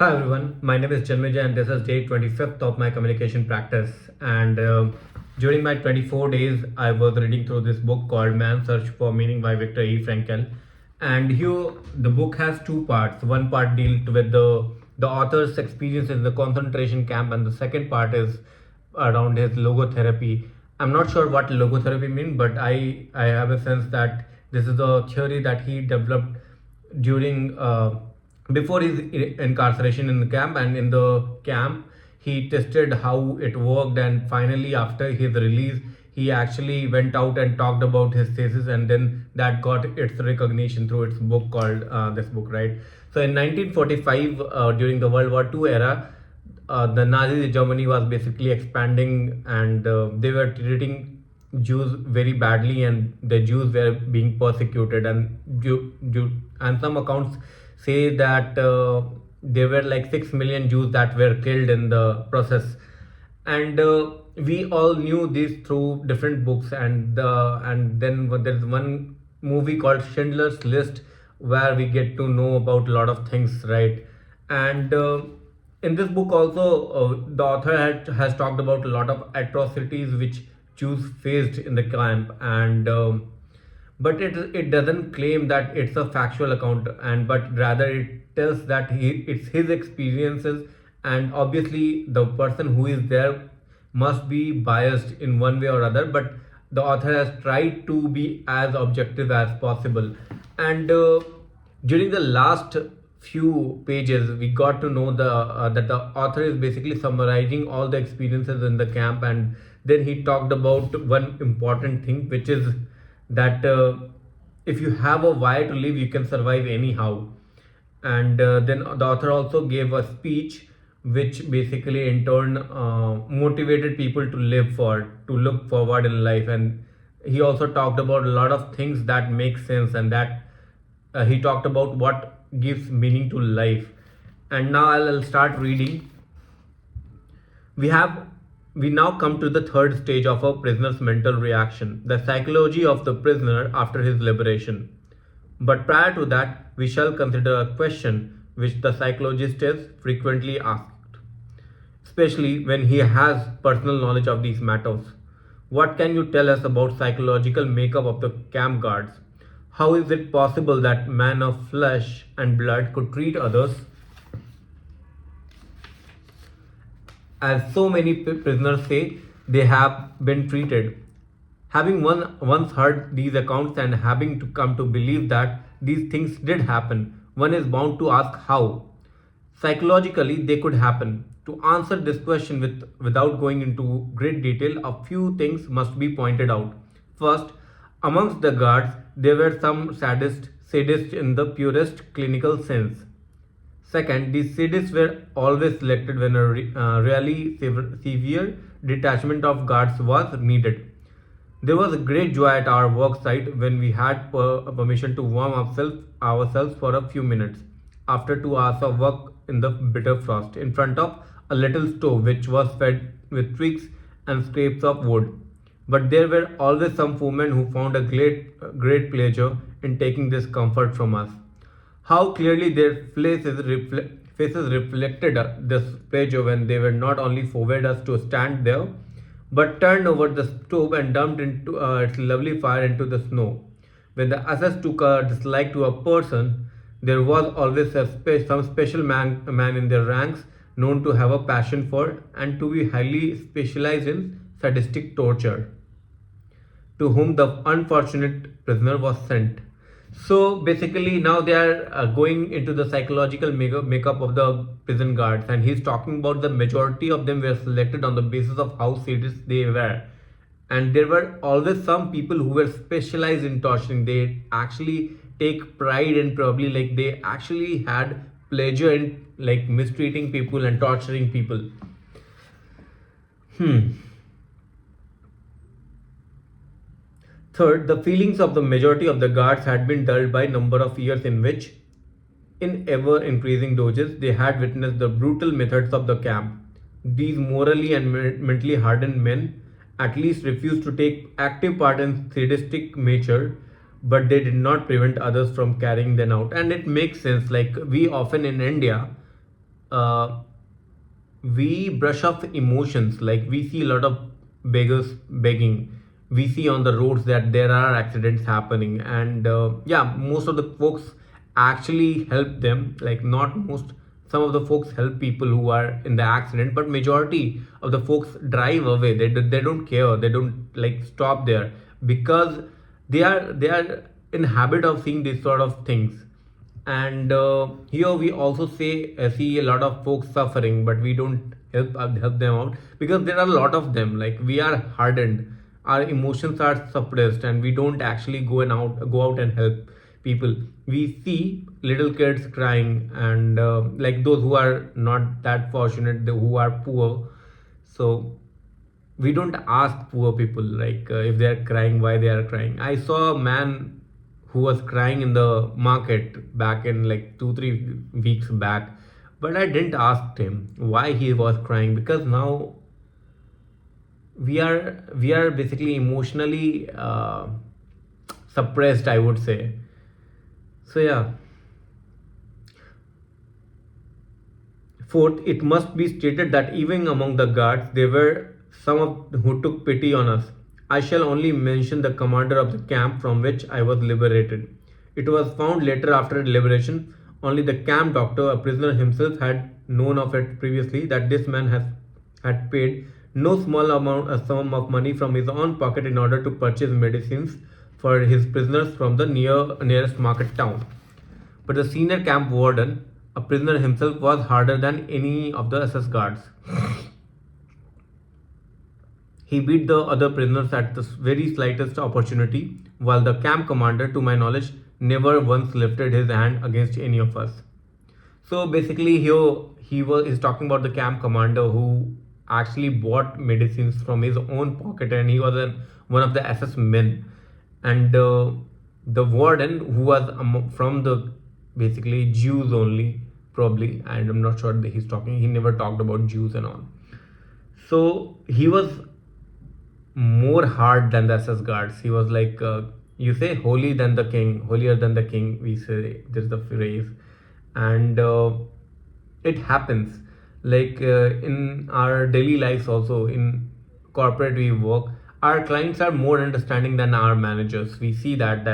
Hi everyone, my name is Janmeja and this is day 25th of my communication practice. And during my 24 days, I was reading through this book called Man's Search for Meaning by Viktor E. Frankl. And here, the book has two parts. One part deals with the author's experience in the concentration camp, and the second part is around his logotherapy. I'm not sure what logotherapy means, but I have a sense that this is a theory that he developed during before his incarceration in the camp, and in the camp he tested how it worked, and finally after his release he actually went out and talked about his thesis, and then that got its recognition through its book called this book, right? So in 1945, during the World War II era, the Nazi Germany was basically expanding, and they were treating Jews very badly, and the Jews were being persecuted. And and some accounts say that there were like 6 million Jews that were killed in the process. And we all knew this through different books, and then there's one movie called Schindler's List where we get to know about a lot of things, right? And in this book also, the author has talked about a lot of atrocities which Jews faced in the camp, and but it doesn't claim that it's a factual account, and but rather it tells that it's his experiences, and obviously the person who is there must be biased in one way or other, but the author has tried to be as objective as possible. And during the last few pages we got to know that the author is basically summarizing all the experiences in the camp, and then he talked about one important thing, which is that if you have a why to live, you can survive anyhow. And then the author also gave a speech which basically in turn motivated people to live for, to look forward in life. And he also talked about a lot of things that make sense, and that he talked about what gives meaning to life. And now I'll start reading. We have we now come to the third stage of a prisoner's mental reaction, the psychology of the prisoner after his liberation. But prior to that, we shall consider a question which the psychologist is frequently asked, especially when he has personal knowledge of these matters. What can you tell us about psychological makeup of the camp guards? How is it possible that men of flesh and blood could treat others as so many prisoners say they have been treated? Having once heard these accounts and having to come to believe that these things did happen, one is bound to ask how psychologically they could happen. To answer this question without going into great detail, a few things must be pointed out. First, amongst the guards, there were some sadists in the purest clinical sense. Second, these sadists were always selected when a really severe detachment of guards was needed. There was a great joy at our work site when we had permission to warm ourselves for a few minutes after 2 hours of work in the bitter frost in front of a little stove which was fed with twigs and scraps of wood. But there were always some foremen who found a great pleasure in taking this comfort from us. How clearly their faces reflected this pleasure when they were not only forbade us to stand there, but turned over the stove and dumped into its lovely fire into the snow. When the SS took a dislike to a person, there was always some special man in their ranks known to have a passion for and to be highly specialized in sadistic torture, to whom the unfortunate prisoner was sent. So basically, now they are going into the psychological makeup of the prison guards, and he's talking about the majority of them were selected on the basis of how serious they were. And there were always some people who were specialized in torturing. They actually take pride and probably like they actually had pleasure in like mistreating people and torturing people. Third, the feelings of the majority of the guards had been dulled by number of years in which, in ever increasing doses, they had witnessed the brutal methods of the camp. These morally and mentally hardened men at least refused to take active part in sadistic nature, but they did not prevent others from carrying them out. And it makes sense, like we often in India uh, we brush off emotions. Like we see a lot of beggars begging, we see on the roads that there are accidents happening, and yeah, most of the folks actually help them. Like not most, some of the folks help people who are in the accident, but majority of the folks drive away. They don't care, they don't like stop there, because they are in habit of seeing these sort of things. And here we also see a lot of folks suffering, but we don't help them out, because there are a lot of them. Like we are hardened, our emotions are suppressed, and we don't actually go out and help people. We see little kids crying, and like those who are not that fortunate, who are poor. So we don't ask poor people, like if they are crying, why they are crying. I saw a man who was crying in the market back in like 2 3 weeks back, but I didn't ask him why he was crying, because now we are basically emotionally suppressed, I would say. So yeah. Fourth, it must be stated that even among the guards, there were some who took pity on us. I shall only mention the commander of the camp from which I was liberated. It was found later after liberation, only the camp doctor, a prisoner himself, had known of it previously, that this man had paid no small amount, a sum of money from his own pocket in order to purchase medicines for his prisoners from the nearest market town. But the senior camp warden, a prisoner himself, was harder than any of the SS guards. He beat the other prisoners at the very slightest opportunity, while the camp commander, to my knowledge, never once lifted his hand against any of us. So basically, here is talking about the camp commander who actually bought medicines from his own pocket, and he was one of the SS men. And the warden, who was from the basically Jews only, probably, and I'm not sure that he's talking. He never talked about Jews and all. So he was more hard than the SS guards. He was like, you say, holy than the king, holier than the king. We say there's the phrase, and it happens. Like in our daily lives, also in corporate we work, our clients are more understanding than our managers. We see that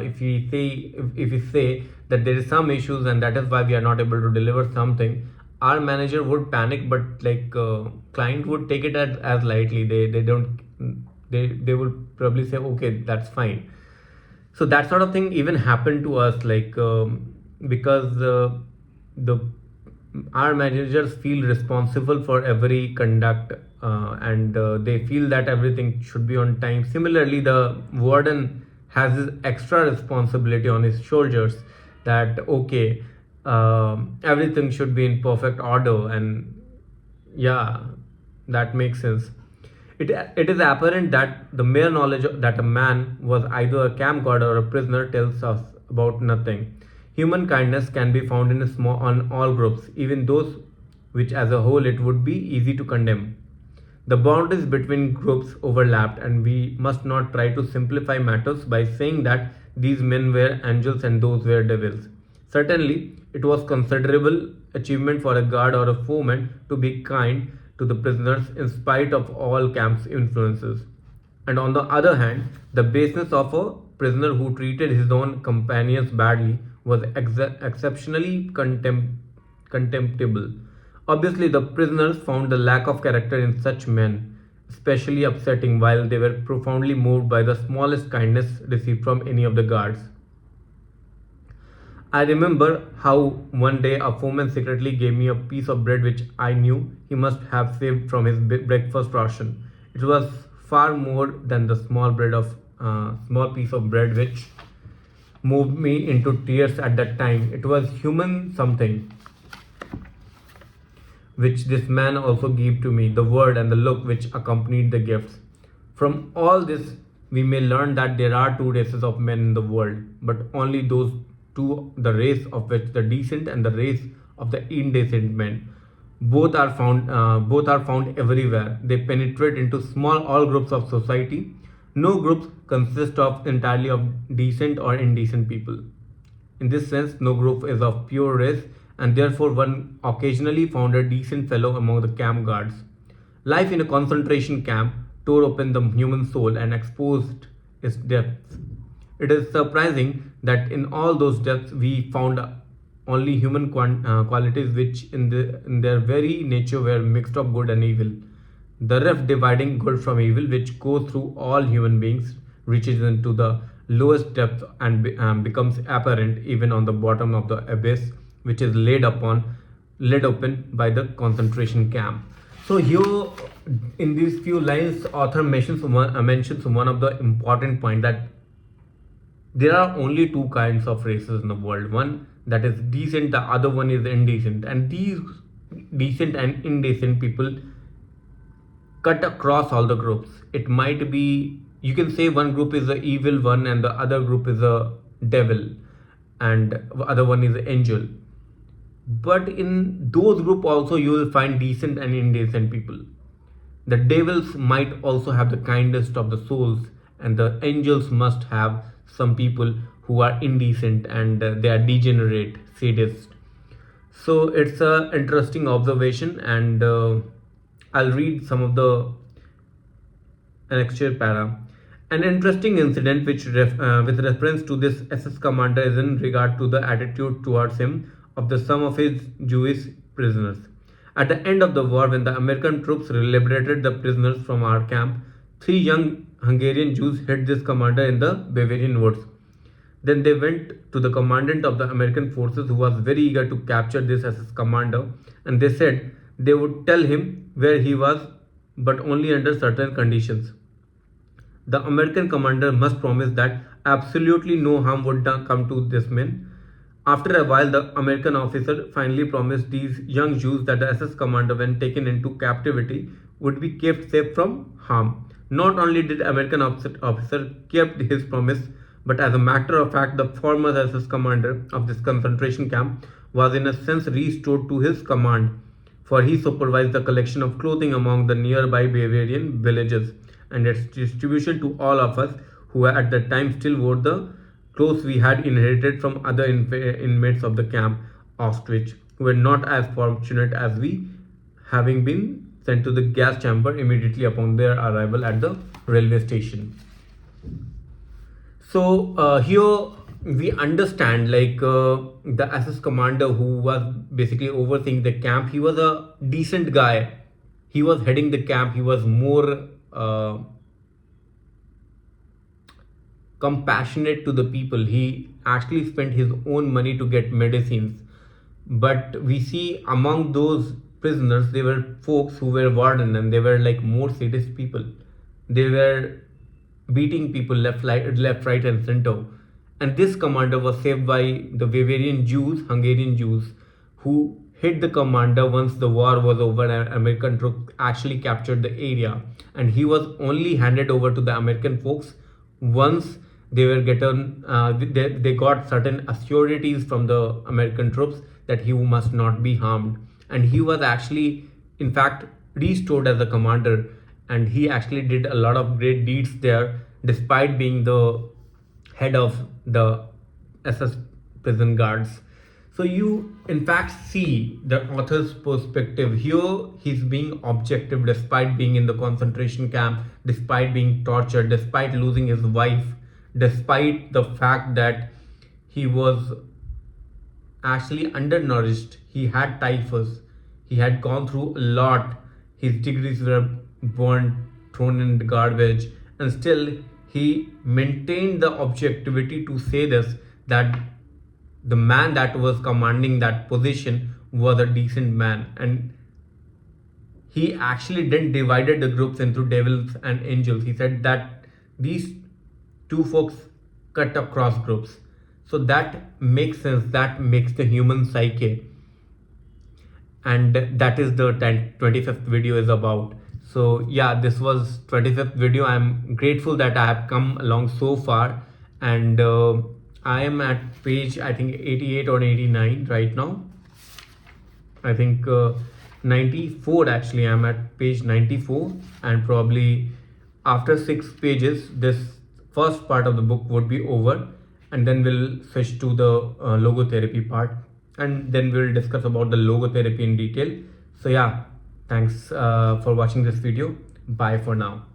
if we say that there is some issues and that is why we are not able to deliver something, our manager would panic, but like client would take it as lightly. They don't, they would probably say, okay, that's fine. So that sort of thing even happened to us, like because the our managers feel responsible for every conduct, and they feel that everything should be on time. Similarly, the warden has this extra responsibility on his shoulders, that okay, everything should be in perfect order. And yeah, that makes sense. It is apparent that the mere knowledge that a man was either a camp guard or a prisoner tells us about nothing. Human kindness can be found on all groups, even those which as a whole it would be easy to condemn. The boundaries between groups overlapped, and we must not try to simplify matters by saying that these men were angels and those were devils. Certainly, it was considerable achievement for a guard or a foreman to be kind to the prisoners in spite of all camp's influences. And on the other hand, the baseness of a prisoner who treated his own companions badly was exceptionally contemptible. Obviously, the prisoners found the lack of character in such men especially upsetting, while they were profoundly moved by the smallest kindness received from any of the guards. I remember how one day a foreman secretly gave me a piece of bread which I knew he must have saved from his breakfast ration. It was far more than the small piece of bread which moved me into tears at that time. It was human something which this man also gave to me, the word and the look which accompanied the gifts. From all this, we may learn that there are two races of men in the world, but only those two, the race of which the decent and the race of the indecent men. Both are found everywhere. They penetrate into all groups of society. No groups consist of entirely of decent or indecent people. In this sense, no group is of pure race, and therefore one occasionally found a decent fellow among the camp guards. Life in a concentration camp tore open the human soul and exposed its depths. It is surprising that in all those depths we found only human qualities which in their very nature were mixed of good and evil. The rift dividing good from evil, which goes through all human beings, reaches into the lowest depth and becomes apparent even on the bottom of the abyss, which is laid open by the concentration camp. So here, in these few lines, author mentions one of the important point, that there are only two kinds of races in the world. One that is decent, the other one is indecent, and these decent and indecent people cut across all the groups. It might be, you can say one group is the evil one and the other group is a devil and the other one is an angel. But in those group also you will find decent and indecent people. The devils might also have the kindest of the souls, and the angels must have some people who are indecent and they are degenerate, sadist. So it's a interesting observation, and I'll read some of the annexure para. An interesting incident with reference to this SS commander is in regard to the attitude towards him of some of his Jewish prisoners. At the end of the war, when the American troops liberated the prisoners from our camp, 3 young Hungarian Jews hid this commander in the Bavarian woods. Then they went to the commandant of the American forces, who was very eager to capture this SS commander, and they said they would tell him where he was, but only under certain conditions. The American commander must promise that absolutely no harm would come to this man. After a while, the American officer finally promised these young Jews that the SS commander, when taken into captivity, would be kept safe from harm. Not only did the American officer keep his promise, but as a matter of fact, the former SS commander of this concentration camp was in a sense restored to his command, for he supervised the collection of clothing among the nearby Bavarian villages and its distribution to all of us who at that time still wore the clothes we had inherited from other inmates of the camp Auschwitz, who were not as fortunate as we, having been sent to the gas chamber immediately upon their arrival at the railway station. So here we understand, like the SS commander who was basically overseeing the camp, he was a decent guy. He was heading the camp. He was more compassionate to the people. He actually spent his own money to get medicines. But we see among those prisoners, there were folks who were warden, and they were like more sadist people. They were beating people left, right, and center. And this commander was saved by the Bavarian Jews, Hungarian Jews, who hit the commander once the war was over and American troops actually captured the area. And he was only handed over to the American folks once they were they got certain assurities from the American troops that he must not be harmed. And he was actually, in fact, restored as a commander, and he actually did a lot of great deeds there, despite being the head of the SS prison guards. So you in fact see the author's perspective here. He's being objective despite being in the concentration camp, despite being tortured, despite losing his wife, despite the fact that he was actually undernourished. He had typhus. He had gone through a lot. His degrees were burned, thrown in the garbage, and still he maintained the objectivity to say this, that the man that was commanding that position was a decent man, and he actually didn't divided the groups into devils and angels. He said that these two folks cut across groups. So that makes sense. That makes the human psyche, and that is the 25th video is about. So yeah, this was 25th video. I'm grateful that I have come along so far, and I am at page, I think 88 or 89 right now. I think 94 actually. I'm at page 94, and probably after 6 pages this first part of the book would be over, and then we'll switch to the logotherapy part. and then we'll discuss about the logotherapy in detail. So yeah, thanks for watching this video. Bye for now.